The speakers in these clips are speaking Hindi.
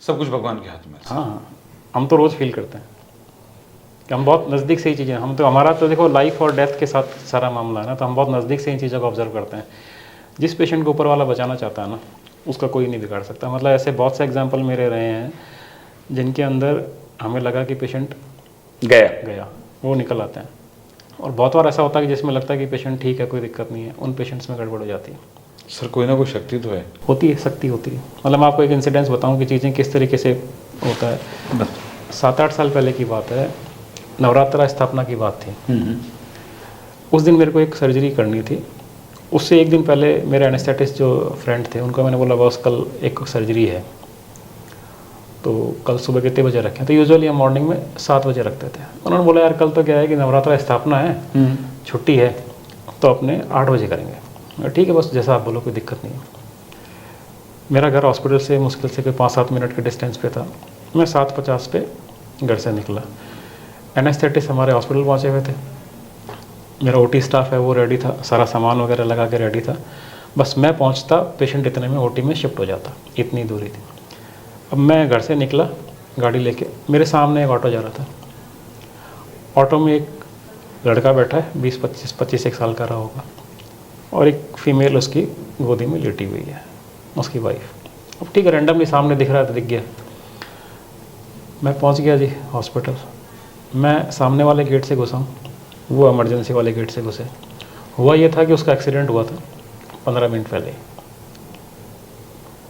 सब कुछ भगवान के हाथ में है। हाँ हाँ, हम तो रोज़ फील करते हैं कि हम बहुत नज़दीक से ही चीज़ें, हम तो, हमारा तो देखो लाइफ और डेथ के साथ सारा मामला है ना, तो हम बहुत नज़दीक से इन चीज़ों को ऑब्जर्व करते हैं। जिस पेशेंट को ऊपर वाला बचाना चाहता है ना, उसका कोई नहीं बिगाड़ सकता। मतलब ऐसे बहुत से एग्जांपल मेरे रहे हैं जिनके अंदर हमें लगा कि पेशेंट गया, वो निकल आते हैं। और बहुत बार ऐसा होता है कि जिसमें लगता है कि पेशेंट ठीक है, कोई दिक्कत नहीं है, उन पेशेंट्स में गड़बड़ हो जाती है। सर कोई ना कोई शक्ति तो है। होती है, शक्ति होती है। मतलब मैं आपको एक इंसिडेंस बताऊं कि चीज़ें किस तरीके से होता है। 7-8 साल पहले की बात है, नवरात्रा स्थापना की बात थी। उस दिन मेरे को एक सर्जरी करनी थी। उससे एक दिन पहले मेरे एनेस्थेटिस्ट जो फ्रेंड थे, उनको मैंने बोला बॉस कल एक सर्जरी है, तो कल सुबह कितने बजे रखें? तो यूजुअली हम मॉर्निंग में 7 बजे रखते थे। उन्होंने बोला यार कल तो क्या है कि नवरात्रा स्थापना है, छुट्टी है, तो अपने 8 बजे करेंगे। ठीक है, बस जैसा आप बोलो, कोई दिक्कत नहीं है। मेरा घर हॉस्पिटल से मुश्किल से कोई 5-7 मिनट के डिस्टेंस पे था। मैं 7:50 पे घर से निकला। एनेस्थेटिस्ट हमारे हॉस्पिटल पहुँचे हुए थे, मेरा ओटी स्टाफ है वो रेडी था, सारा सामान वगैरह लगा के रेडी था। बस मैं पहुँचता, पेशेंट इतने में ओटी में शिफ्ट हो जाता, इतनी दूरी थी। अब मैं घर से निकला गाड़ी लेके, मेरे सामने एक ऑटो जा रहा था। ऑटो में एक लड़का बैठा है, 20-25 एक साल का रहा होगा, और एक फीमेल उसकी गोदी में लेटी हुई है, उसकी वाइफ। अब ठीक है, रैंडमली सामने दिख रहा था, दिख गया। मैं पहुंच गया जी हॉस्पिटल। मैं सामने वाले गेट से घुसा हूँ, वो इमरजेंसी वाले गेट से घुसे। हुआ ये था कि उसका एक्सीडेंट हुआ था 15 मिनट पहले।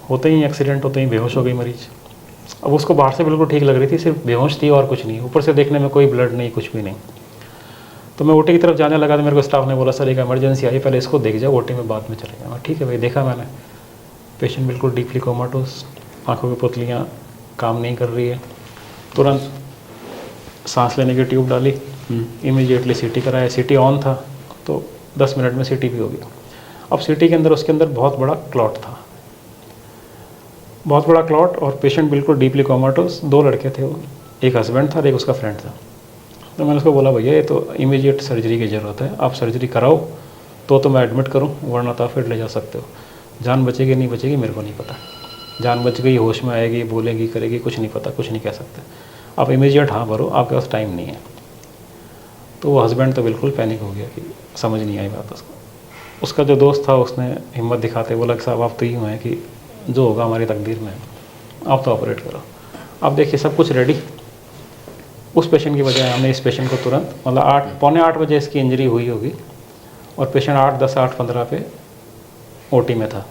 होते ही एक्सीडेंट होते ही बेहोश हो गई मरीज। अब उसको बाहर से बिल्कुल ठीक लग रही थी, सिर्फ बेहोश थी और कुछ नहीं, ऊपर से देखने में कोई ब्लड नहीं, कुछ भी नहीं। तो मैं ओटी की तरफ जाने लगा तो मेरे को स्टाफ ने बोला सर एक इमरजेंसी आई, पहले इसको देख जाओ, ओटी में बाद में चलेगा। मैं ठीक है भाई, देखा मैंने, पेशेंट बिल्कुल डीपली कोमाटोस, आँखों की पुतलियाँ काम नहीं कर रही है। तुरंत सांस लेने की ट्यूब डाली, इमीडिएटली सीटी कराया। सीटी ऑन था तो 10 मिनट में सीटी भी हो गया। अब सीटी के अंदर, उसके अंदर बहुत बड़ा क्लॉट था, बहुत बड़ा क्लॉट, और पेशेंट बिल्कुल डीपली कोमाटोस। 2 लड़के थे वो, एक हस्बैंड था और एक उसका फ्रेंड था। तो मैंने उसको बोला भैया ये तो इमीडिएट सर्जरी की ज़रूरत है, आप सर्जरी कराओ तो मैं एडमिट करूं, वरना तो आप फिर ले जा सकते हो। जान बचेगी नहीं बचेगी मेरे को नहीं पता, जान बच गई, होश में आएगी, बोलेगी, करेगी, कुछ नहीं पता, कुछ नहीं कह सकते। आप इमीडिएट हाँ भरो, आपके पास टाइम नहीं है। तो वो हस्बैंड तो बिल्कुल पैनिक हो गया कि समझ नहीं आई बात उसको। उसका जो दोस्त था उसने हिम्मत दिखाते बोला कि साहब आप तो यूँ हैं कि जो होगा हमारी तकदीर में, आप तो ऑपरेट करो। आप देखिए सब कुछ रेडी। उस पेशेंट की बजाय हमने इस पेशेंट को तुरंत, मतलब 7:45 बजे इसकी इंजरी हुई होगी, और पेशेंट 8:10 8:15 पे ओटी में था।